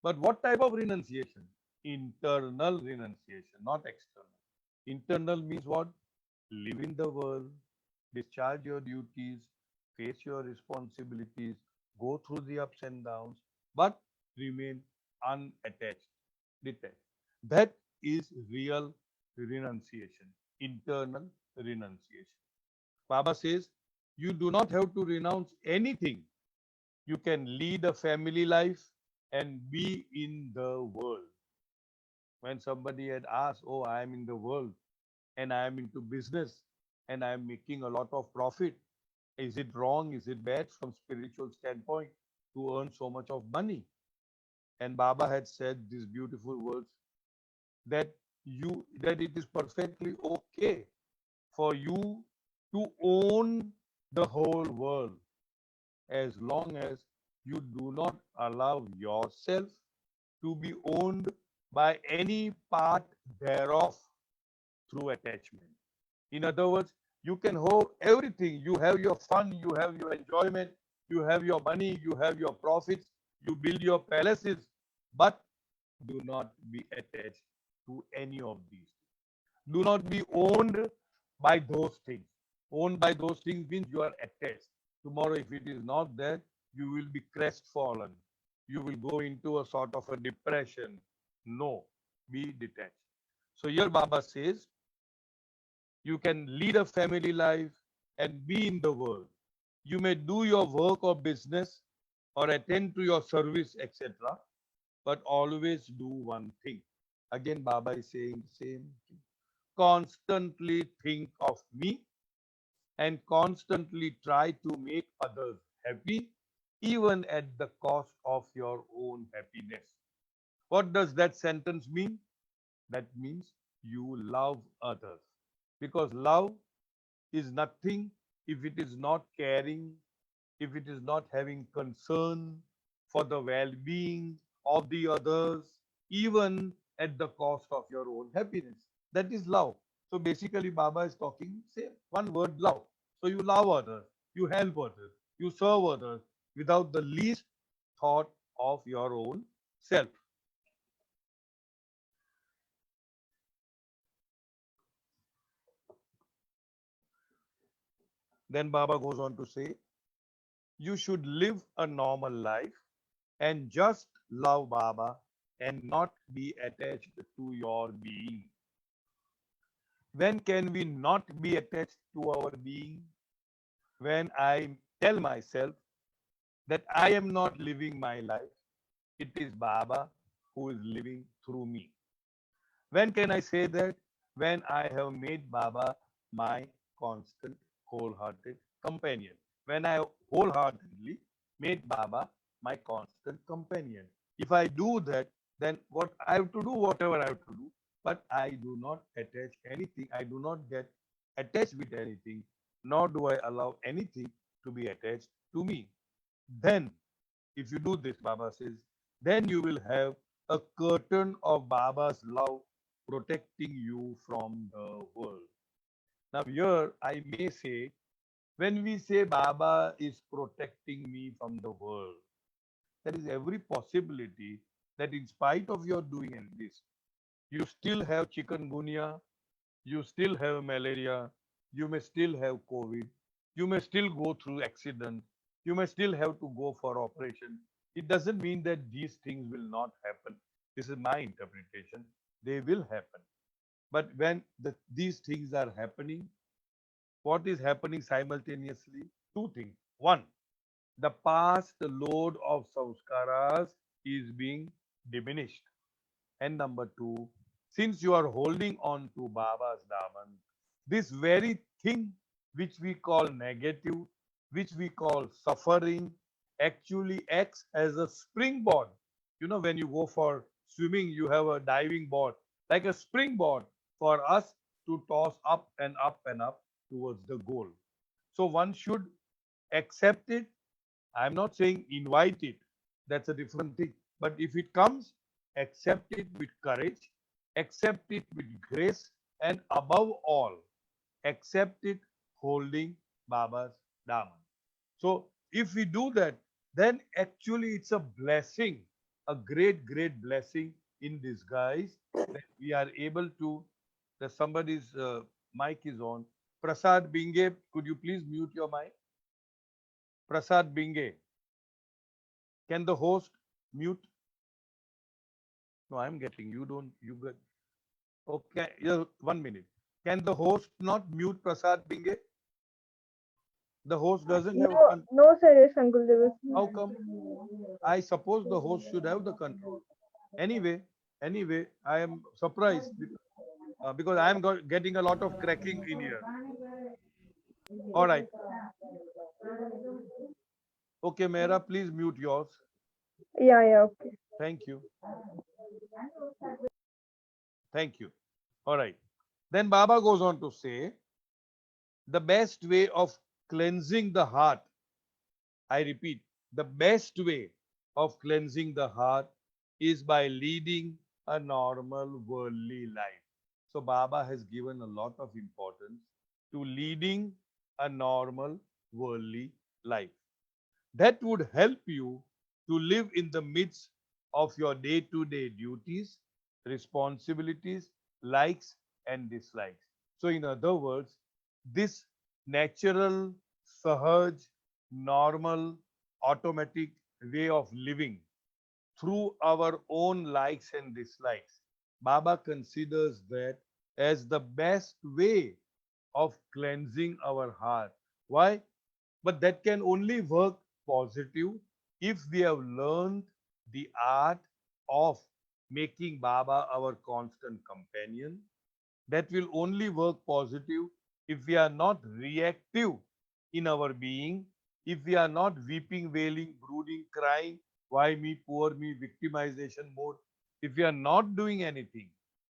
Speaker 1: But what type of renunciation? Internal renunciation, not external. Internal means what? Live in the world, discharge your duties, face your responsibilities, go through the ups and downs, but remain unattached, detached. That is real renunciation, internal renunciation. Baba says, you do not have to renounce anything. You can lead a family life and be in the world. When somebody had asked, oh, I am in the world and I am into business and I am making a lot of profit, is it wrong? Is it bad from spiritual standpoint to earn so much of money? And Baba had said these beautiful words that that it is perfectly okay for you to own the whole world as long as you do not allow yourself to be owned by any part thereof through attachment. In other words, you can hold everything. You have your fun, you have your enjoyment, you have your money, you have your profits, you build your palaces, but do not be attached to any of these. Do not be owned by those things. Owned by those things means you are attached. Tomorrow, if it is not there, you will be crestfallen. You will go into a sort of a depression. No, be detached. So here Baba says, you can lead a family life and be in the world. You may do your work or business or attend to your service, etc. But always do one thing. Again, Baba is saying the same thing. Constantly think of me and constantly try to make others happy, even at the cost of your own happiness. What does that sentence mean? That means you love others. Because love is nothing if it is not caring, if it is not having concern for the well being of the others, even at the cost of your own happiness. That is love. So basically, Baba is talking, say one word, love. So you love others, you help others, you serve others without the least thought of your own self. Then Baba goes on to say, you should live a normal life and just love Baba and not be attached to your being. When can we not be attached to our being? When I tell myself that I am not living my life, it is Baba who is living through me. When can I say that? When I have made Baba my constant, wholehearted companion. When I wholeheartedly made Baba my constant companion. If I do that, then what I have to do, whatever I have to do, but I do not attach anything. I do not get attached with anything, nor do I allow anything to be attached to me. Then, if you do this, Baba says, then you will have a curtain of Baba's love protecting you from the world. Now, here I may say, when we say Baba is protecting me from the world, there is every possibility that in spite of your doing this, you still have chikungunya, you still have malaria, you may still have COVID, you may still go through accident, you may still have to go for operation. It doesn't mean that these things will not happen. This is my interpretation. They will happen. But when these things are happening, what is happening simultaneously? Two things. One, the past load of samskaras is being diminished. And number two, since you are holding on to Baba's Daman, this very thing which we call negative, which we call suffering, actually acts as a springboard. You know, when you go for swimming, you have a diving board, like a springboard for us to toss up and up and up towards the goal. So one should accept it. I'm not saying invite it. That's a different thing. But if it comes, accept it with courage, accept it with grace, and above all, accept it holding Baba's Daman. So if we do that, then actually it's a blessing, a great, great blessing in disguise that we are able to. That somebody's mic is on. Prasad Binge, could you please mute your mic? Prasad Binge, can the host mute? No, I'm getting you don't you get okay. Yeah, 1 minute. Can the host not mute Prasad Binge? The host doesn't have
Speaker 5: No, no, Cyrus uncle. There was
Speaker 1: how come? I suppose the host should have the control. Anyway, I am surprised because I am getting a lot of cracking in here. All right. Okay, Mera, please mute yours.
Speaker 5: yeah, yeah, okay.
Speaker 1: Thank you. Thank you. All right. Then Baba goes on to say the best way of cleansing the heart, I repeat, the best way of cleansing the heart is by leading a normal worldly life. So Baba has given a lot of importance to leading a normal worldly life. That would help you to live in the midst of your day to day duties, responsibilities, likes, and dislikes. So, in other words, this natural, sahaj, normal, automatic way of living through our own likes and dislikes, Baba considers that as the best way of cleansing our heart. Why? But that can only work positive if we have learned the art of making Baba our constant companion. That will only work positive if we are not reactive in our being, if we are not weeping, wailing, brooding, crying, why me, poor me, victimization mode, if we are not doing anything,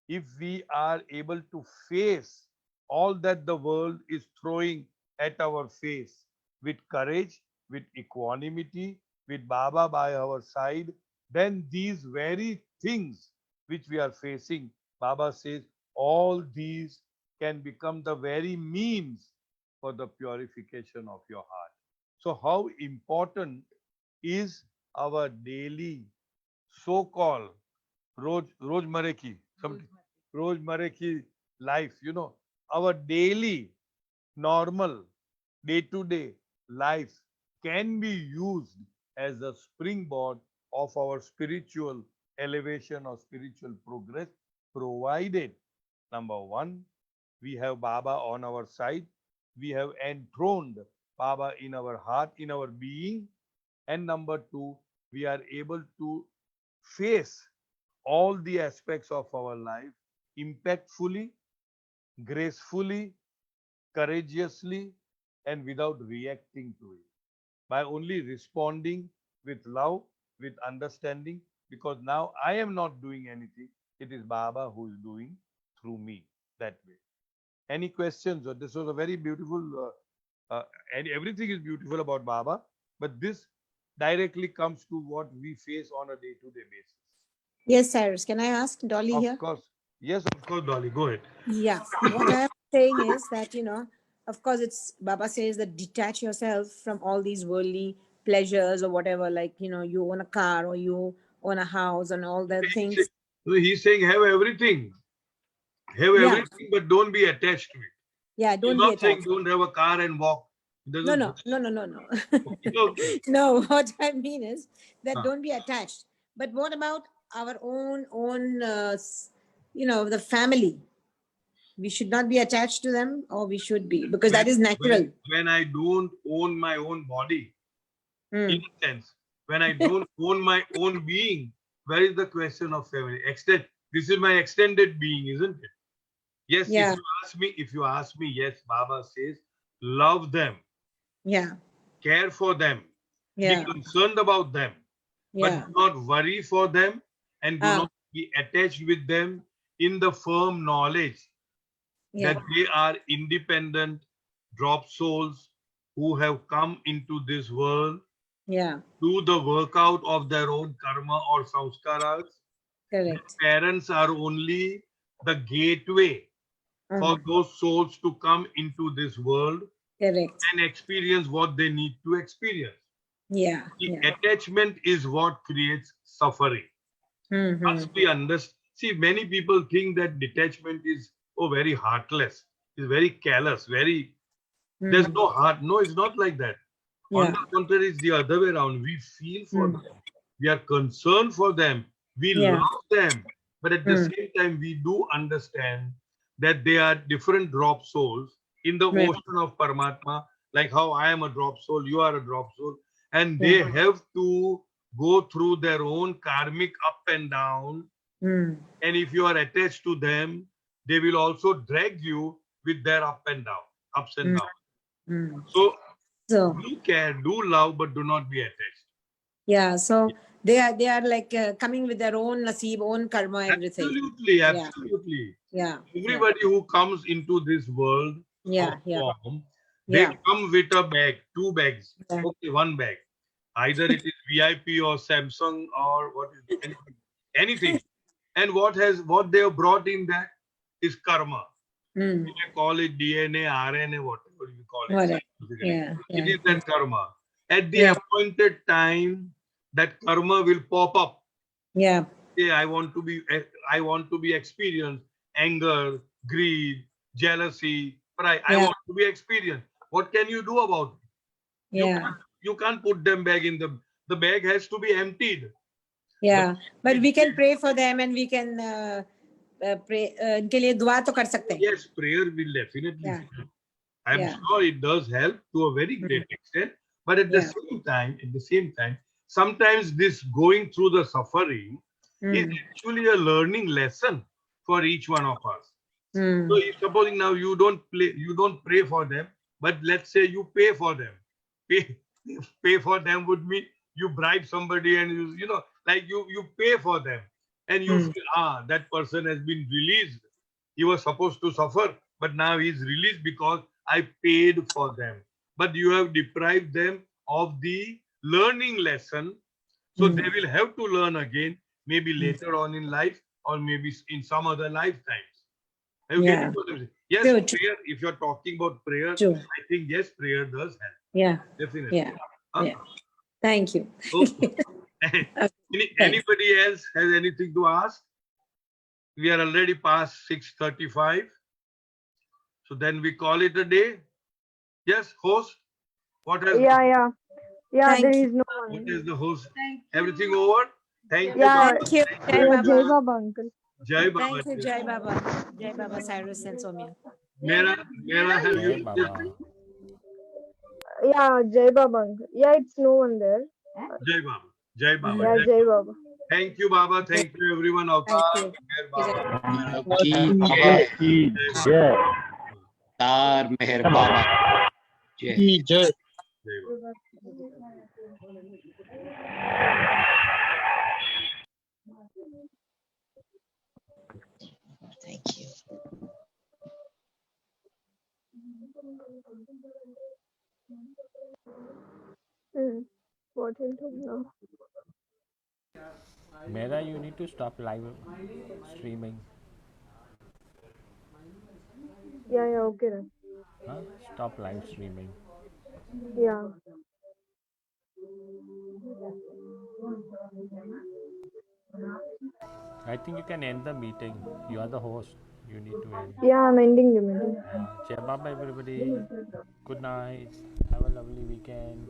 Speaker 1: if we are able to face all that the world is throwing at our face with courage, with equanimity, with Baba by our side, then these very things which we are facing, Baba says, all these can become the very means for the purification of your heart. So, how important is our daily so-called Rojmare ki, Rojmare ki life, our daily normal day-to-day life can be used as a springboard of our spiritual elevation or spiritual progress, provided number one, We have Baba on our side. We have enthroned Baba in our heart, in our being. And number two, we are able to face all the aspects of our life impactfully, gracefully, courageously, and without reacting to it. By only responding with love, with understanding, because now I am not doing anything. It is Baba who is doing through me that way. Any questions? This was a very beautiful, and everything is beautiful about Baba, but this directly comes to what we face on a day-to-day basis.
Speaker 6: Yes, Cyrus. Can I ask Dolly
Speaker 1: Of
Speaker 6: here?
Speaker 1: course. Yes, of course, Dolly. Go ahead.
Speaker 6: Yeah. What I'm saying is that, of course, it's Baba says that detach yourself from all these worldly pleasures or whatever, like, you own a car or you own a house and all the things.
Speaker 1: So he's saying have everything. Have
Speaker 6: Yeah.
Speaker 1: everything, but don't be attached to it.
Speaker 6: Yeah.
Speaker 1: He's
Speaker 6: Don't be
Speaker 1: not saying
Speaker 6: attached.
Speaker 1: don't have a car and walk. He
Speaker 6: No,
Speaker 1: doesn't.
Speaker 6: no.
Speaker 1: Okay.
Speaker 6: No, what I mean is that
Speaker 1: Huh.
Speaker 6: don't be attached. But what about our own, the family? We should not be attached to them, or we should be, because that is natural.
Speaker 1: When I don't own my own body,
Speaker 6: Hmm.
Speaker 1: in a sense, when I don't own my own being, where is the question of family? This is my extended being, isn't it? Yes,
Speaker 6: Yeah.
Speaker 1: if you ask me, yes, Baba says, love them,
Speaker 6: Yeah.
Speaker 1: care for them,
Speaker 6: Yeah.
Speaker 1: be concerned about them, but
Speaker 6: Yeah.
Speaker 1: do not worry for them and do
Speaker 6: Ah.
Speaker 1: not be attached with them in the firm knowledge
Speaker 6: Yeah.
Speaker 1: that they are independent drop souls who have come into this world,
Speaker 6: Yeah.
Speaker 1: do the workout of their own karma or samskaras.
Speaker 6: Correct.
Speaker 1: Parents are only the gateway for those souls to come into this world
Speaker 6: Correct.
Speaker 1: and experience what they need to experience.
Speaker 6: Yeah.
Speaker 1: The
Speaker 6: Yeah.
Speaker 1: attachment is what creates suffering.
Speaker 6: Mm-hmm.
Speaker 1: Once we understand, see, many people think that detachment is very heartless, is very callous, very there's no heart. No, it's not like that. On
Speaker 6: Yeah.
Speaker 1: the contrary, it's the other way around. We feel for them. We are concerned for them. We
Speaker 6: Yeah.
Speaker 1: love them. But at the same time, we do understand that they are different drop souls in the
Speaker 6: Right.
Speaker 1: ocean of Paramatma, like how I am a drop soul, you are a drop soul. And they have to go through their own karmic up and down.
Speaker 6: Mm.
Speaker 1: And if you are attached to them, they will also drag you with their up and down, ups and downs.
Speaker 6: Mm.
Speaker 1: So
Speaker 6: So
Speaker 1: do care, do love, but do not be attached.
Speaker 6: yeah, so they are like coming with their own naseeb, own karma, everything.
Speaker 1: Absolutely, absolutely.
Speaker 6: Yeah.
Speaker 1: Everybody who comes into this world
Speaker 6: Yeah.
Speaker 1: of
Speaker 6: Yeah.
Speaker 1: form, they
Speaker 6: Yeah.
Speaker 1: come with a bag, two bags.
Speaker 6: Yeah.
Speaker 1: Okay, one bag. Either it is VIP or Samsung or what is anything. And what they have brought in that is karma.
Speaker 6: Mm.
Speaker 1: You may call it DNA, RNA, whatever you call it.
Speaker 6: Whatever.
Speaker 1: Scientifically.
Speaker 6: Yeah.
Speaker 1: It
Speaker 6: Yeah.
Speaker 1: is that karma. At the
Speaker 6: Yeah.
Speaker 1: appointed time, that karma will pop up.
Speaker 6: Yeah.
Speaker 1: Say, I want to be experienced anger, greed, jealousy, but I want to be experienced. What can you do about it?
Speaker 6: Yeah.
Speaker 1: You can't put them back in the bag has to be emptied.
Speaker 6: Yeah. But we can pray for them and we can pray. इनके लिए दुआ तो कर सकते हैं.
Speaker 1: Yes, prayer will definitely
Speaker 6: Yeah.
Speaker 1: help. I'm sure it does help to a very great extent. But at the same time, sometimes this going through the suffering is actually a learning lesson for each one of us. So if supposing now you don't pray for them, but let's say you pay for them. Pay for them would mean you bribe somebody and you pay for them and you feel that person has been released. He was supposed to suffer, but now he's released because I paid for them. But you have deprived them of the learning lesson. So they will have to learn again, maybe later on in life or maybe in some other lifetimes. Are you getting what I'm saying? Yes, prayer, if you're talking about prayer, I think yes, prayer does help.
Speaker 6: Yeah.
Speaker 1: Definitely.
Speaker 6: Yeah. Yeah. Thank you.
Speaker 1: Okay. Anybody else has anything to ask? We are already past 6:35. So then we call it a day. Yes, host. What has
Speaker 5: Yeah,
Speaker 6: Thank
Speaker 5: there
Speaker 6: you.
Speaker 5: is no
Speaker 1: what
Speaker 5: one.
Speaker 1: is the host? Everything over? Thank you.
Speaker 5: Yeah,
Speaker 6: Thank you. Jai
Speaker 5: Jai
Speaker 6: Baba.
Speaker 5: Baba, uncle.
Speaker 1: Jai Baba.
Speaker 6: Thank you, Jai Baba. Jai Baba, Cyrus and Soumya.
Speaker 1: Mera have
Speaker 7: Jai
Speaker 1: you?
Speaker 7: Baba.
Speaker 5: Yeah, Jai Baba. uncle. Yeah, it's no one there.
Speaker 1: Jai Baba. Jai Baba.
Speaker 5: Yeah,
Speaker 1: Jai
Speaker 5: Jai
Speaker 1: Baba.
Speaker 5: Baba.
Speaker 1: Thank you, Baba. Thank you, everyone.
Speaker 2: Thank
Speaker 1: Avtar.
Speaker 2: you.
Speaker 1: Meher
Speaker 2: Jai
Speaker 1: Baba.
Speaker 8: की
Speaker 1: Jai
Speaker 8: जय
Speaker 1: Baba.
Speaker 8: तार मेहर बाबा जय
Speaker 1: Jai Baba.
Speaker 8: Thank you
Speaker 5: What will do now?
Speaker 7: Mera, you need to stop live streaming.
Speaker 5: Yeah, yeah, okay. Then.
Speaker 7: Huh? Stop live streaming.
Speaker 5: Yeah.
Speaker 7: I think you can end the meeting. You are the host. You need to end.
Speaker 5: Yeah, I'm ending the meeting.
Speaker 7: Jai Baba, everybody. Good night. Have a lovely weekend.